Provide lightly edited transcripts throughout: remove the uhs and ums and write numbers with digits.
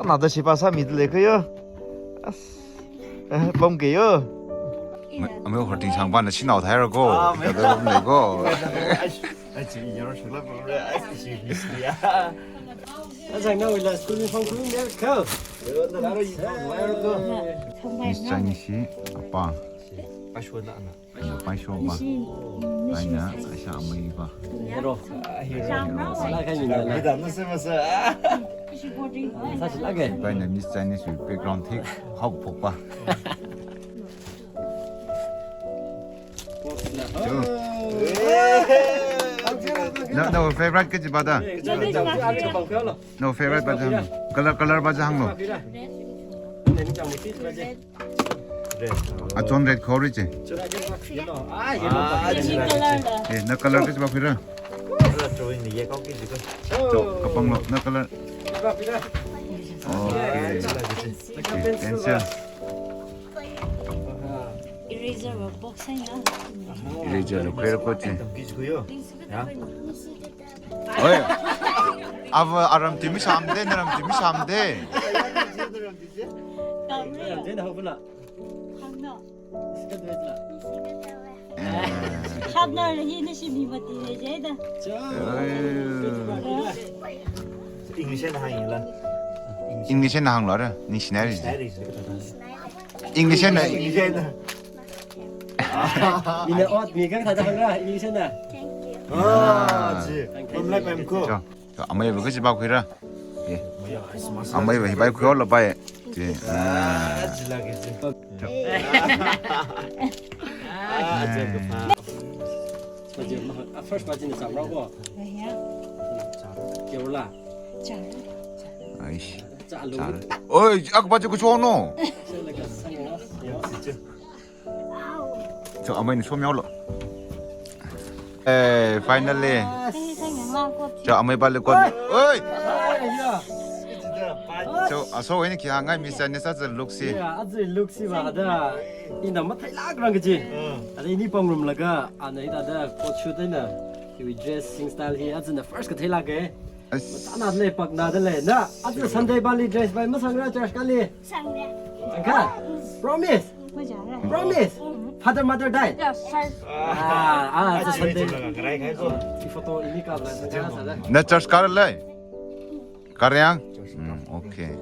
나도 시바사 믿을래요. 뻥게요. 아무 허팅 상반에 신나고 다이라고 그래도 없네고. 지금 여러 술을 먹으래. 아이스야. 아장 나올라 스쿨 펑펑 내가. 이거 나로 이거 미스장이시 아빠. 빠쇼다 나. 이거 빠쇼봐. 아니야, 아시 아무 이봐. 여러. 살아가니나. 나도 쓰면서. 사실 나게. 바이나 미스장이시 백그라운드 틱 하고 복봐. No favorite ke bada. No favorite bada. Color bada hanglo. A ton red khori che. Eh na color ke ba phira. Rồi này có cái gì cơ? Cho kapang lo na color. Okay. Pencil. Eraser box hay nữa. Eraser lo khera ko che. Tầm cái gì cơ? Hả? Oi. Ava aram timi samde naram timi samde. Thế nào không là? Không đâu. Eh. Khác nào là như nó sẽ bị vật gì vậy đó. English là hay là. English na hanglo ra. Ni sinari. English na. Mình là ót, mình các thằng thằng ra, English nè. À, chị. Hôm nay em cô. Cho amai ba ke ba khira. Eh. Amai ba hibai khyo lo bai. Che. À, chị là cái gì? À, chị cái pha. Bây giờ mà first batch này sắm rau quá. Kiểu là. Chả. Aish. Chả luôn. Oi, ak ba ko cho no. Cho amai ni somyo lo. Eh, finally. Cho amai ba le ko. Oi. So aso ini ki hangai misan ni sa look si. 아주 룩시 바다 이 남마 탈라 그런 거지. 아니 이 뻥룸 라가 안에 다다 고추되나 이 드레싱 스타일 히 아주 나 first 그 탈라게. 나나래 빡 나들래 나 아주 선데이 발리 드레스 바이 마상라 드레스 갈리. Sang 잠깐. Promise. Promise. Father mother died. 아 선데이. 이 포토 이미 까블라 상가 Na church kar lai. Karyang. Okay.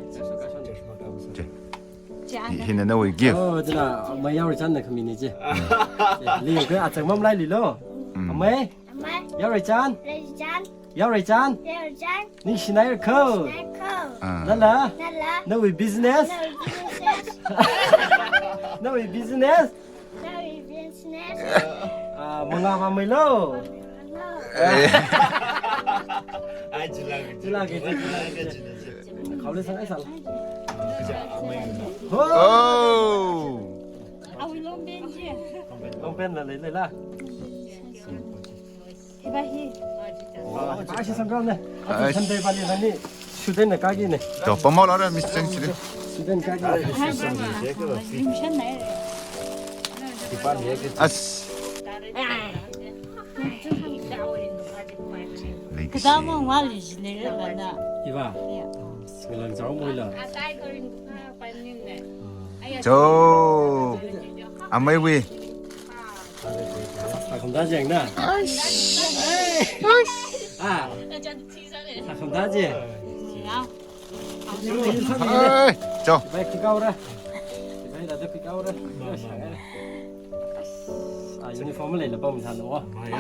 Hina na we give. 진아 엄마 야우리 잔네 커미니지. 리오 그 아장 맘 라이 리로. 엄마 야우리 잔. 야우리 잔. 니 시나이어 코. 날라. 너 위 비즈니스. 너 위 비즈니스. 아 뭔가 마밀로. 아 질라게. 가을에 상해 살. Oh. À, we lông bên kia. Không bên là lấy là. Thì bà hi. Ba shi sang này. Thân đây ban này này. Sudan là cái gì này? Cho pamol ara misang si. Sudan cái gì? Lim sân này. As. Cái đó mà ngoài lì xì này là nè. Iba. Người lần cháu môi là. Cho amai we. À không đá gì nè. À. À không đá gì. Ơi, cho. Vậy cái cao ra. Vậy là cái cao ra. À uniform này là bao nhiêu đúng không? Hey.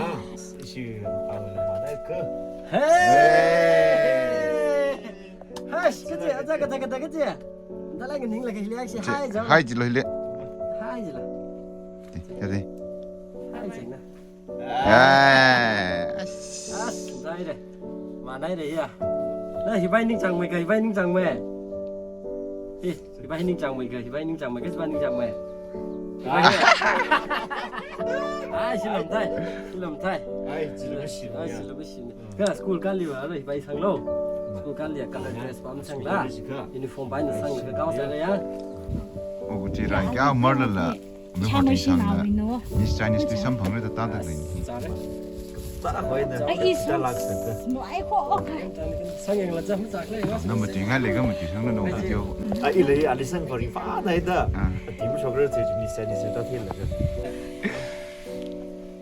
Hey, cái gì? Cái gì? Đó là cái nín là cái liếc gì hai giờ. Hai ji lo le. Hai gì là? Ya đi. Hai gì nè. À. Đây đây. Mà đây đây à. Đây thì bay ninh chẳng mày cái bay ninh chẳng mày. Đi, thì bay ninh chẳng mày cái bay ninh chẳng mày cái bay ninh chẳng mày. Ai xin lầm thay. Ai xin lầm xin. Cái school cái liu rồi bay sang lâu. School cái liu cái dress bám sang lá. Uniform bay nó sang cái cao sang đấy á. Ô chị lại cái áo mỡ là. 没好 참을 地 신 上 아위 的， 노 你 Chinese 对上朋友的大的人， 잘해. Bác hỏi nè. Ai ý Đã xuống. lạc sự. 뭐아이 호 성형을 좀 잘래. 那么点开那个么地上的东西就， À, ý lấy anh đi sang còn đi phá này đó. 啊， Tìm cho cái thì chúng đi xe đó thiên là được.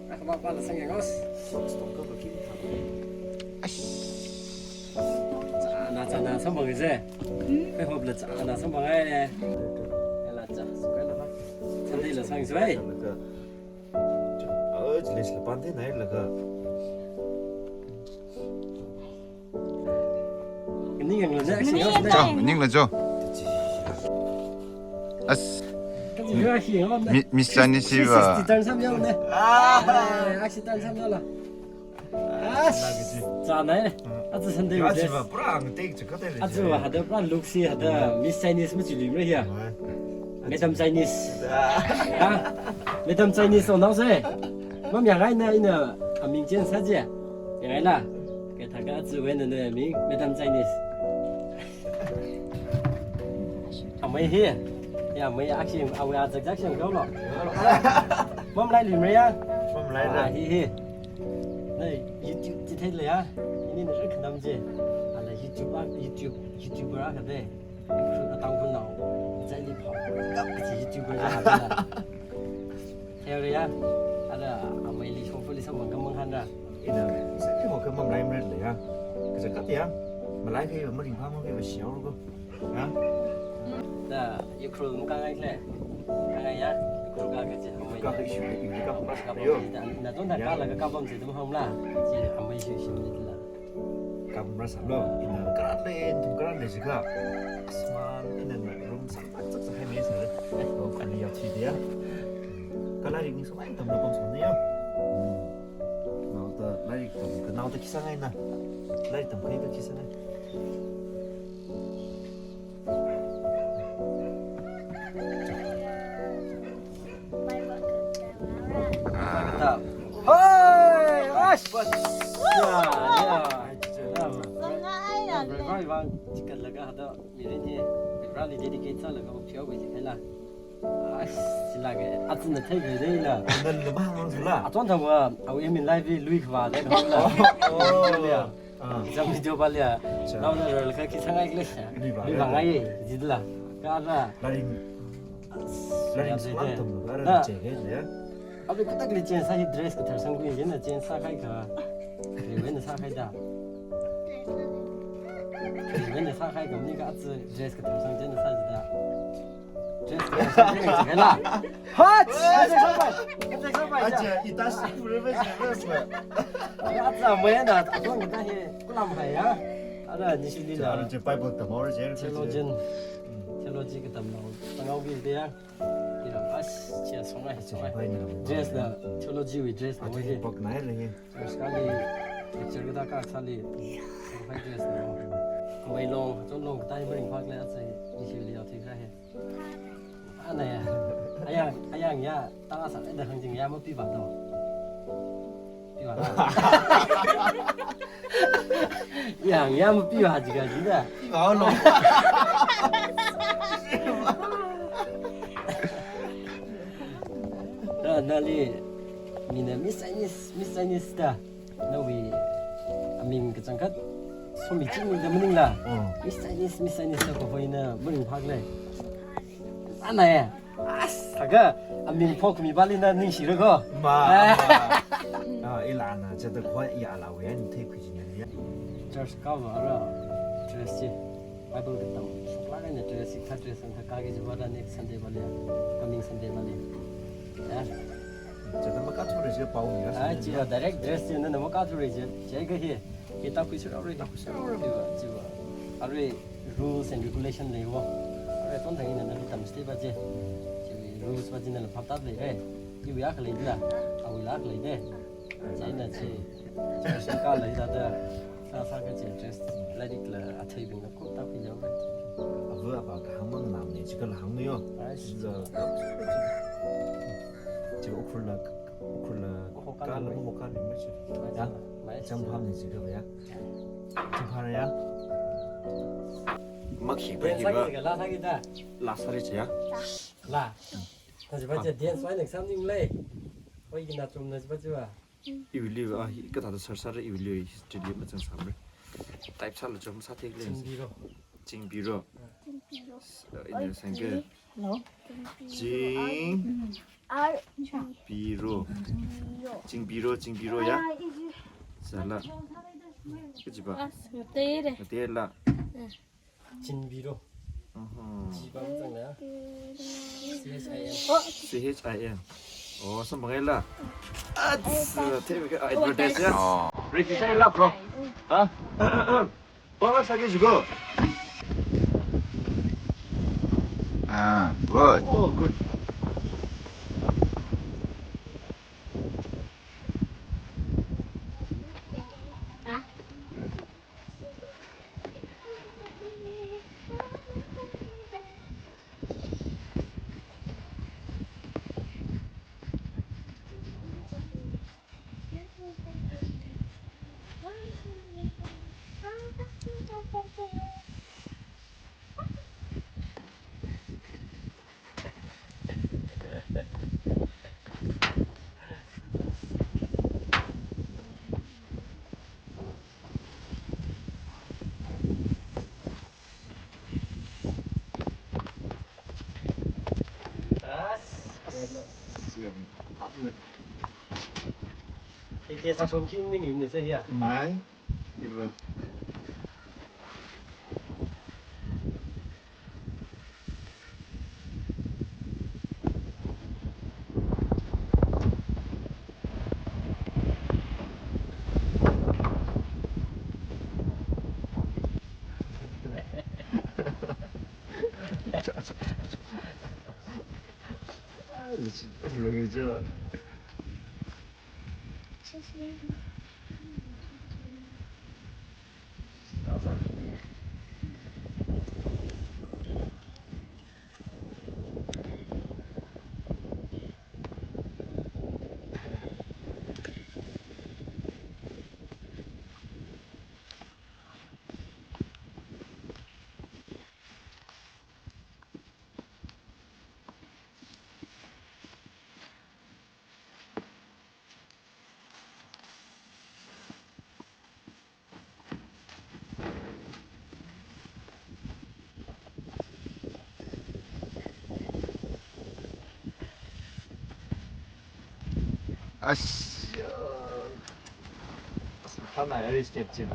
아까 성형을. 나 선방이지. 그 호블 나 선방에. là chả cái là thân đây là sang dưới ở chỉ là bán thế này là cái cái này là dễ xíu cho nhưng là cho, à, cái gì nữa xíu không đấy Miss Chinese và, tan xăm nhau này accident xăm nhau là chả này 아주 선대 아주 막 브랑 땡 저거 되는 아주 하다 브란 룩시 하다 미스 차이니스 뭐 줄임 그래야 매담 차이니스 아 매담 차이니스 나오세 뭐 양아이나 이나 민전 사지 양아이라 cái thằng cái azu bên này mình 매담 차이니스 mấy hi ya mấy action ao ya chắc action đâu rồi mắm lại liền mấy á mắm lại là hi hi này YouTube chỉ thấy là ini nó rất là nằm gì là YouTuber á cái đấy cứ tao phân nào chạy đi跑cái gì YouTuber ra là theo đấy á là mấy lý không phải lý sao mà cái mong han ra là sẽ một cái mắm lại mới lấy à cái gì cắt gì á mà lại khi mà mới đình phá mới phải xéo luôn cơ hả là Ukhrul cũng căng anh nhá Ukhrul căng cái gì có cái chuyện gì có không căng biết là chúng ta căng là cái căng bom gì đúng không là chỉ mấy chuyện gì là cầm ra sẵn rồi là cái lên thùng cái này gì cả asman ini room sẵn rất là hay mấy sự còn phải nhiều chi tiết cái này những số anh tầm là con số này nó tờ lại tầm cái nào tờ kia sang ngay nè lại tầm cái kia sang ngay Hey, ash. Ya. Rồi vâng, chỉ cần là cái hạt đó, mình đến thì rally dedicate là cái mục tiêu của chị hay là, chỉ là cái ắt là thấy cái đây là, nên là bao nhiêu thứ là toàn thằng mà, em mình live lui vào đấy không là, trong video bao giờ, nào rồi cái sang ngay cái lui vào ngay, gì đó là, cái là, là số anh tầm là trẻ cái gì á अब कता के चेंज सा ड्रेस को थरसंग को ये ना चेंज सा खाई का वे ना सा खाई दा वे ना सा खाई का मनी का आज ड्रेस को थरसंग जे ना सा दा ड्रेस को थरसंग जे ला हट这个吧 而且一打是不是为什么आज मैं ना तो को ता हे को लाम है या अरे निशी ली ला这拜不得毛人节텔로지 그 담로 당하고 비대야 이런 아씨 진짜 송아 드레스 나 텔로지 위 드레스 뭐 이게 bọc này là gì 스칼리 저기다 까 살리 송아 드레스 나 거의 롱 따이 버린 확래 아서 이실리 어떻게 해 아나야 아양 따라서 애들 흥정 야 뭐 비바도 야 뭐 비바지가 진짜 bibảo luôn 나리 미나 미스 차이니스 다 너위 아민 그 잠깐 소미 찍는데 뭐닝라 미스 차이니스 거 보이나 뭐닝 확래 아나야 아가 아민 포크 미 발리나 닝시르고 mà ý là cho tôi khỏi dạ là quen thấy cái gì vậy 저스 까봐라 드레스 바이블 같다 속라가네 드레스 카 드레스 한 가게 좀 받아 넥 선데 발이야 커밍 선데 발이야 cho tôi mới cắt thôi chứ bao nhiêu 아, 지금 다이렉트 드레스는 너무 까투리지. 제가 이 딱 그시로 우리 지금 아래 rules and regulation 내고 아래 돈 당이는 늘 담 스테바지. 지금 rules 바지는 밥답래. 이 위아 클레이라. 아 위라 클레이데. 제는 저 생각 레이다다. 사사가지 드레스 레디클 아테이빙 넣고 딱 그냥 vừa vào cái hàng măng làm này chỉ cần là hàng nữa giờ chỉ Ukhrul là cá là một cá thì mới chứ trong pha này chỉ được vậy trong pha này á mắc hiện 왜 사기가 라 사기다. là sao đấy chị á 라. 아주 맞아 댄스 와이는 something like 거기나 좀 나지 맞아 이윌리 아 이거 다들 설사를 이윌리 스튜디오 맞은 사람들 타입 살로 좀 사택을 진비로 징비로 이제 생겨 Lỗ. 징비로 징비로야 살라 그지 봐 Một tí đi. 어디에라 진비로 어허 지방장이야 CHIM CHIM 어 선방해라 아스 테이블 애드버타이즈야 어. 리키 사일라 브로 아 뭐가 사게 주고 아, good. 오 굿. 이게 사촌 키우는 게 있는 세야 마이 이거 물론이죠. 아씨. 하나 에리스텝지.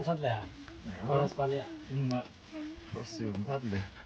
괜찮네. 어렸을 때 버스 좀 탔네.